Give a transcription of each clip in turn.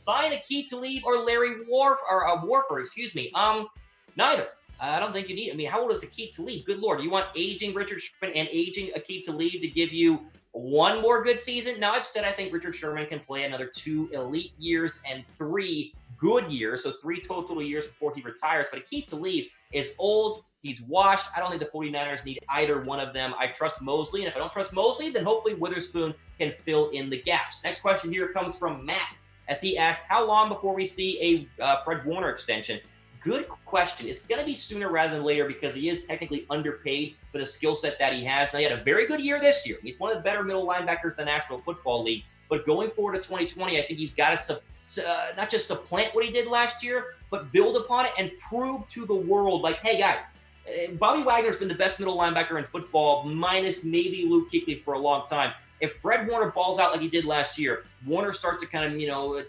sign Aqib Talib or Warford, excuse me. Neither. I don't think you need. I mean, how old is Aqib Talib? Good Lord. You want aging Richard Sherman and aging Aqib Talib to give you one more good season? Now, I've said I think Richard Sherman can play another 2 elite years and 3 good years, so 3 total years before he retires. But Aqib Talib is old. He's washed. I don't think the 49ers need either one of them. I trust Mosley, and if I don't trust Mosley, then hopefully Witherspoon can fill in the gaps. Next question here comes from Matt, as he asks, how long before we see a Fred Warner extension? Good question. It's going to be sooner rather than later because he is technically underpaid for the skill set that he has. Now, he had a very good year this year. He's one of the better middle linebackers in the National Football League. But going forward to 2020, I think he's got to not just supplant what he did last year, but build upon it and prove to the world, like, hey, guys, Bobby Wagner's been the best middle linebacker in football, minus maybe Luke Kuechly for a long time. If Fred Warner balls out like he did last year, Warner starts to kind of,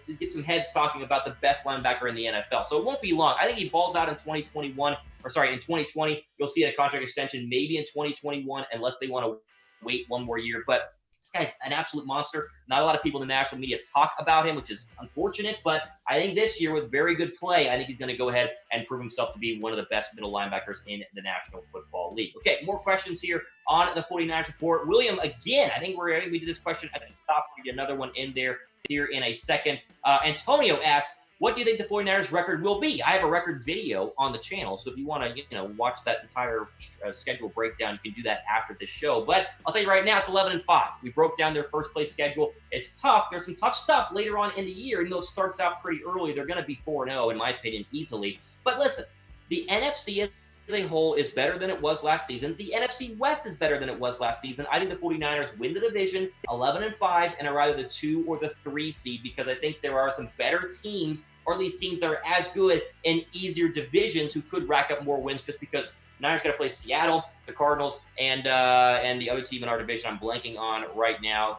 to get some heads talking about the best linebacker in the NFL. So it won't be long. I think he balls out in 2020. You'll see a contract extension maybe in 2021, unless they want to wait one more year. But this guy's an absolute monster. Not a lot of people in the national media talk about him, which is unfortunate. But I think this year, with very good play, I think he's going to go ahead and prove himself to be one of the best middle linebackers in the National Football League. Okay, more questions here on the 49ers report. William, again, I think we did this question at the top. We'll get another one in there here in a second. Antonio asked, what do you think the 49ers record will be? I have a record video on the channel, so if you want to, watch that entire schedule breakdown, you can do that after the show. But I'll tell you right now, it's 11-5. We broke down their first place schedule. It's tough. There's some tough stuff later on in the year, even though it starts out pretty early. They're going to be 4-0, in my opinion, easily. But listen, the NFC as a whole is better than it was last season. The NFC West is better than it was last season. I think the 49ers win the division 11-5 and are either the 2 or the 3 seed, because I think there are some better teams, or at least teams that are as good in easier divisions, who could rack up more wins, just because Niners got to play Seattle, the Cardinals, and the other team in our division I'm blanking on right now.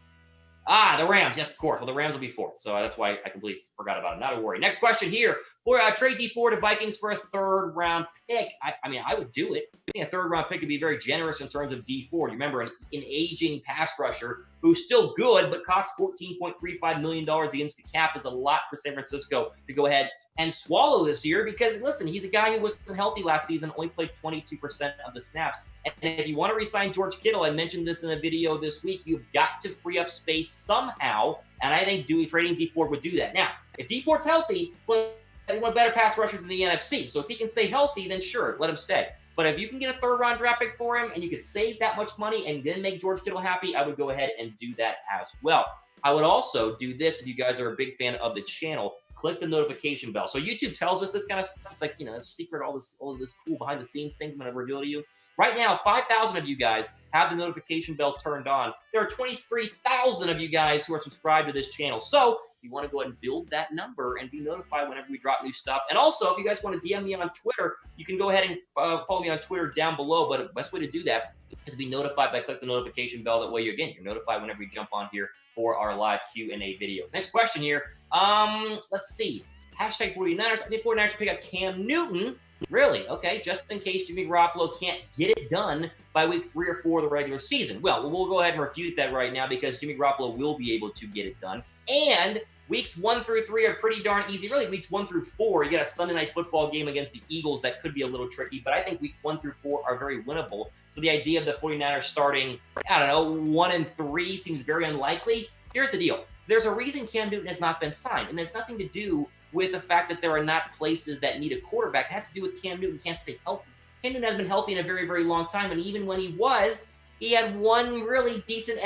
The Rams. Yes, of course. Well, the Rams will be 4th, so that's why I completely forgot about it. Not a worry. Next question here. For trade Dee Ford to Vikings for a 3rd-round pick. I mean, I would do it. I think a 3rd-round pick would be very generous in terms of Dee Ford. You remember, an aging pass rusher who's still good, but costs $14.35 million against the cap is a lot for San Francisco to go ahead and swallow this year, because, listen, he's a guy who wasn't healthy last season, only played 22% of the snaps. And if you want to re-sign George Kittle, I mentioned this in a video this week, you've got to free up space somehow, and I think trading Dee Ford would do that. Now, if Dee Ford's healthy, well, one of better pass rushers in the NFC. So if he can stay healthy, then sure, let him stay. But if you can get a 3rd-round draft pick for him and you can save that much money and then make George Kittle happy, I would go ahead and do that as well. I would also do this if you guys are a big fan of the channel. Click the notification bell. So YouTube tells us this kind of stuff. It's like, it's secret, all this cool behind the scenes things I'm going to reveal to you. Right now, 5,000 of you guys have the notification bell turned on. There are 23,000 of you guys who are subscribed to this channel. So if you want to go ahead and build that number and be notified whenever we drop new stuff. And also, if you guys want to DM me on Twitter, you can go ahead and follow me on Twitter down below. But the best way to do that is to be notified by clicking the notification bell. That way, you're notified whenever we jump on here for our live Q&A videos. Next question here. Let's see. Hashtag 49ers. I think 49ers pick up Cam Newton. Really? Okay. Just in case Jimmy Garoppolo can't get it done by week 3 or 4 of the regular season. Well, we'll go ahead and refute that right now, because Jimmy Garoppolo will be able to get it done. And weeks 1 through 3 are pretty darn easy. Really, weeks 1 through 4, you got a Sunday night football game against the Eagles that could be a little tricky, but I think weeks 1 through 4 are very winnable. So the idea of the 49ers starting, 1-3 seems very unlikely. Here's the deal. There's a reason Cam Newton has not been signed, and it's nothing to do with the fact that there are not places that need a quarterback. It has to do with Cam Newton can't stay healthy. Cam Newton has been healthy in a very, very long time, and even when he had one really decent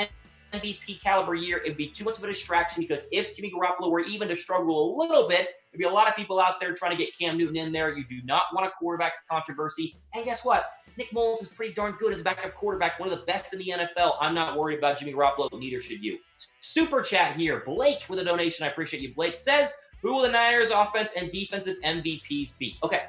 MVP caliber year. It'd be too much of a distraction, because if Jimmy Garoppolo were even to struggle a little bit, there'd be a lot of people out there trying to get Cam Newton in there. You do not want a quarterback controversy. And guess what? Nick Mullins is pretty darn good as a backup quarterback, one of the best in the NFL. I'm not worried about Jimmy Garoppolo, neither should you. Super chat here. Blake with a donation. I appreciate you, Blake. Says, who will the Niners offense and defensive MVPs be? Okay.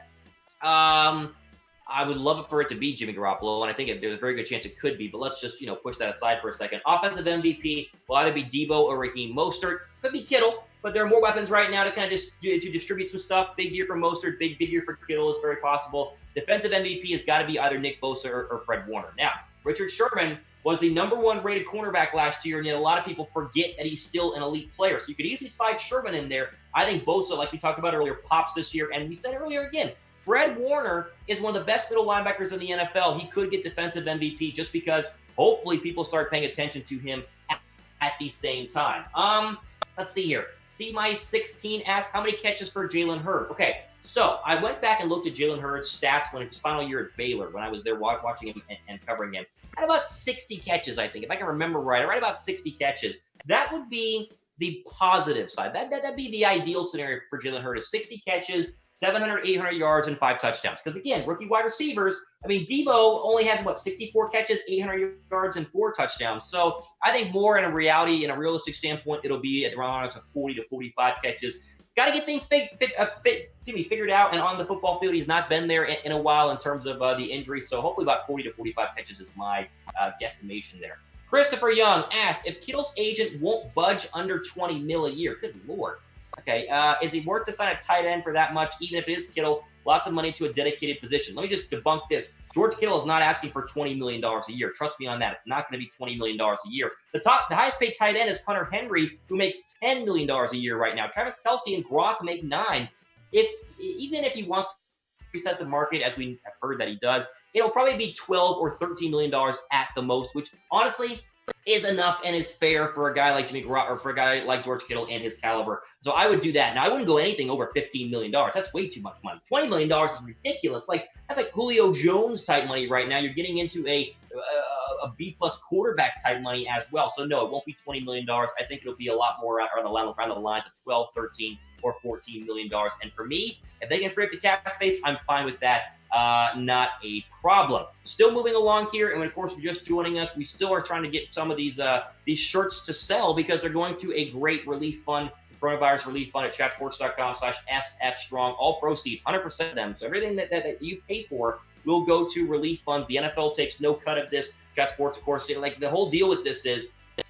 I would love it for it to be Jimmy Garoppolo, and I think there's a very good chance it could be, but let's just, push that aside for a second. Offensive MVP will either be Debo or Raheem Mostert. Could be Kittle, but there are more weapons right now to kind of just to distribute some stuff. Big year for Mostert, big year for Kittle is very possible. Defensive MVP has got to be either Nick Bosa or Fred Warner. Now, Richard Sherman was the #1 rated cornerback last year, and yet a lot of people forget that he's still an elite player. So you could easily slide Sherman in there. I think Bosa, like we talked about earlier, pops this year. And we said earlier again, Fred Warner is one of the best middle linebackers in the NFL. He could get defensive MVP just because hopefully people start paying attention to him at the same time. Let's see here. C-16 asks, how many catches for Jalen Hurd? Okay, so I went back and looked at Jalen Hurd's stats when his final year at Baylor, when I was there watching him and covering him. At about 60 catches, I think, if I can remember right. Right about 60 catches. That would be the positive side. That'd be the ideal scenario for Jalen Hurd is 60 catches, 700, 800 yards, and 5 touchdowns. Because again, rookie wide receivers, I mean, Debo only had, 64 catches, 800 yards, and 4 touchdowns. So I think more in a reality, in a realistic standpoint, it'll be at around 40 to 45 catches. Got to get things figured out, and on the football field, he's not been there in a while in terms of the injury. So hopefully about 40 to 45 catches is my guesstimation there. Christopher Young asked, if Kittle's agent won't budge under 20 mil a year, good Lord. Okay, is he worth to sign a tight end for that much, even if it is Kittle? Lots of money to a dedicated position. Let me just debunk this. George Kittle is not asking for $20 million a year. Trust me on that. It's not going to be $20 million a year. The highest paid tight end is Hunter Henry, who makes $10 million a year right now. Travis Kelce and Gronk make $9 million. Even if he wants to reset the market, as we have heard that he does, it'll probably be $12 or $13 million at the most, which honestly is enough and is fair for a guy like Jimmy Garoppolo or for a guy like George Kittle and his caliber. So I would do that. Now, I wouldn't go anything over $15 million. That's way too much money. $20 million is ridiculous. That's like Julio Jones type money right now. You're getting into a B-plus quarterback type money as well. So no, it won't be $20 million. I think it'll be a lot more around the lines of 12, 13, or $14 million. And for me, if they can free up the cap space, I'm fine with that. Not a problem. Still moving along here, and of course, you're just joining us, we still are trying to get some of these shirts to sell because they're going to a great relief fund, coronavirus relief fund at chatsports.com/sfstrong. All proceeds, 100% of them. So everything that you pay for will go to relief funds. The NFL takes no cut of this. Chat Sports, of course, like the whole deal with this is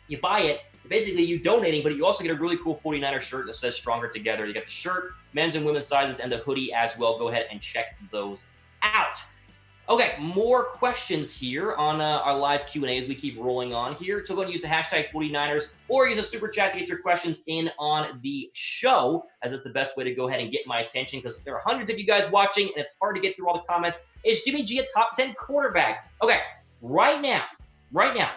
you buy it, basically you donating, but you also get a really cool 49er shirt that says Stronger Together. You got the shirt, men's and women's sizes, and the hoodie as well. Go ahead and check those out. Okay, more questions here on our live Q&A as we keep rolling on here. So go ahead and use the hashtag 49ers or use a super chat to get your questions in on the show, as that's the best way to go ahead and get my attention because there are hundreds of you guys watching and it's hard to get through all the comments. Is Jimmy G a top 10 quarterback? Okay, right now,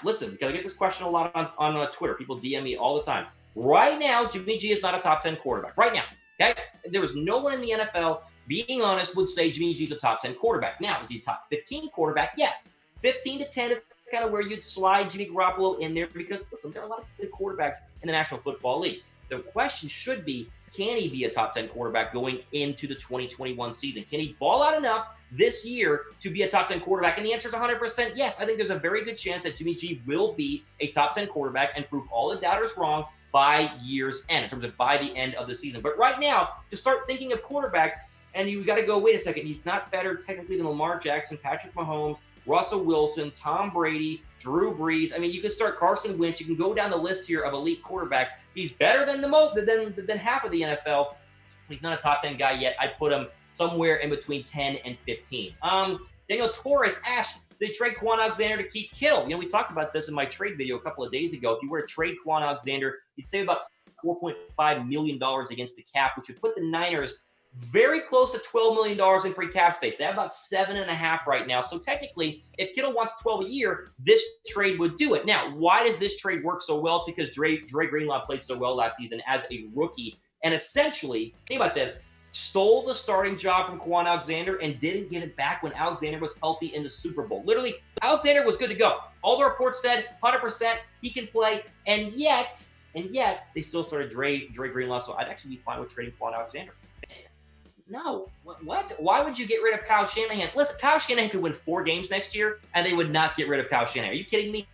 listen, because I get this question a lot on Twitter. People DM me all the time. Right now, Jimmy G is not a top 10 quarterback. Right now, okay? There is no one in the NFL, being honest, would say Jimmy G's a top 10 quarterback. Now, is he a top 15 quarterback? Yes. 15 to 10 is kind of where you'd slide Jimmy Garoppolo in there because, listen, there are a lot of good quarterbacks in the National Football League. The question should be, can he be a top 10 quarterback going into the 2021 season? Can he ball out enough this year to be a top 10 quarterback? And the answer is 100% yes. I think there's a very good chance that Jimmy G will be a top 10 quarterback and prove all the doubters wrong by year's end, in terms of by the end of the season. But right now, to start thinking of quarterbacks, and you got to go, wait a second, he's not better technically than Lamar Jackson, Patrick Mahomes, Russell Wilson, Tom Brady, Drew Brees. I mean, you can start Carson Wentz. You can go down the list here of elite quarterbacks. He's better than than half of the NFL. He's not a top 10 guy yet. I put him somewhere in between 10 and 15. Daniel Torres asked, they trade Kwon Alexander to keep Kittle. We talked about this in my trade video a couple of days ago. If you were to trade Kwon Alexander, you'd save about $4.5 million against the cap, which would put the Niners very close to $12 million in free cap space. They have about 7.5 right now. So technically, if Kittle wants 12 a year, this trade would do it. Now, why does this trade work so well? Because Dre Greenlaw played so well last season as a rookie and essentially, think about this, stole the starting job from Kwon Alexander and didn't get it back when Alexander was healthy in the Super Bowl. Literally, Alexander was good to go. All the reports said 100% he can play, and yet they still started Dre Greenlaw. So I'd actually be fine with trading Kwon Alexander. No. What? Why would you get rid of Kyle Shanahan? Listen, Kyle Shanahan could win 4 games next year, and they would not get rid of Kyle Shanahan. Are you kidding me?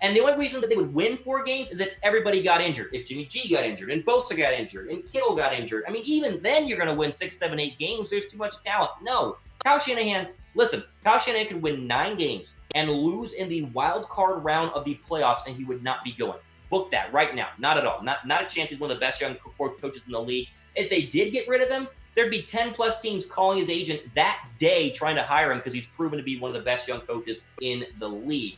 And the only reason that they would win 4 games is if everybody got injured. If Jimmy G got injured, and Bosa got injured, and Kittle got injured. I mean, even then you're going to win 6, 7, 8 games. There's too much talent. No. Kyle Shanahan could win 9 games and lose in the wild card round of the playoffs, and he would not be going. Book that right now. Not at all. Not a chance. He's one of the best young coaches in the league. If they did get rid of him, there'd be 10-plus teams calling his agent that day trying to hire him because he's proven to be one of the best young coaches in the league.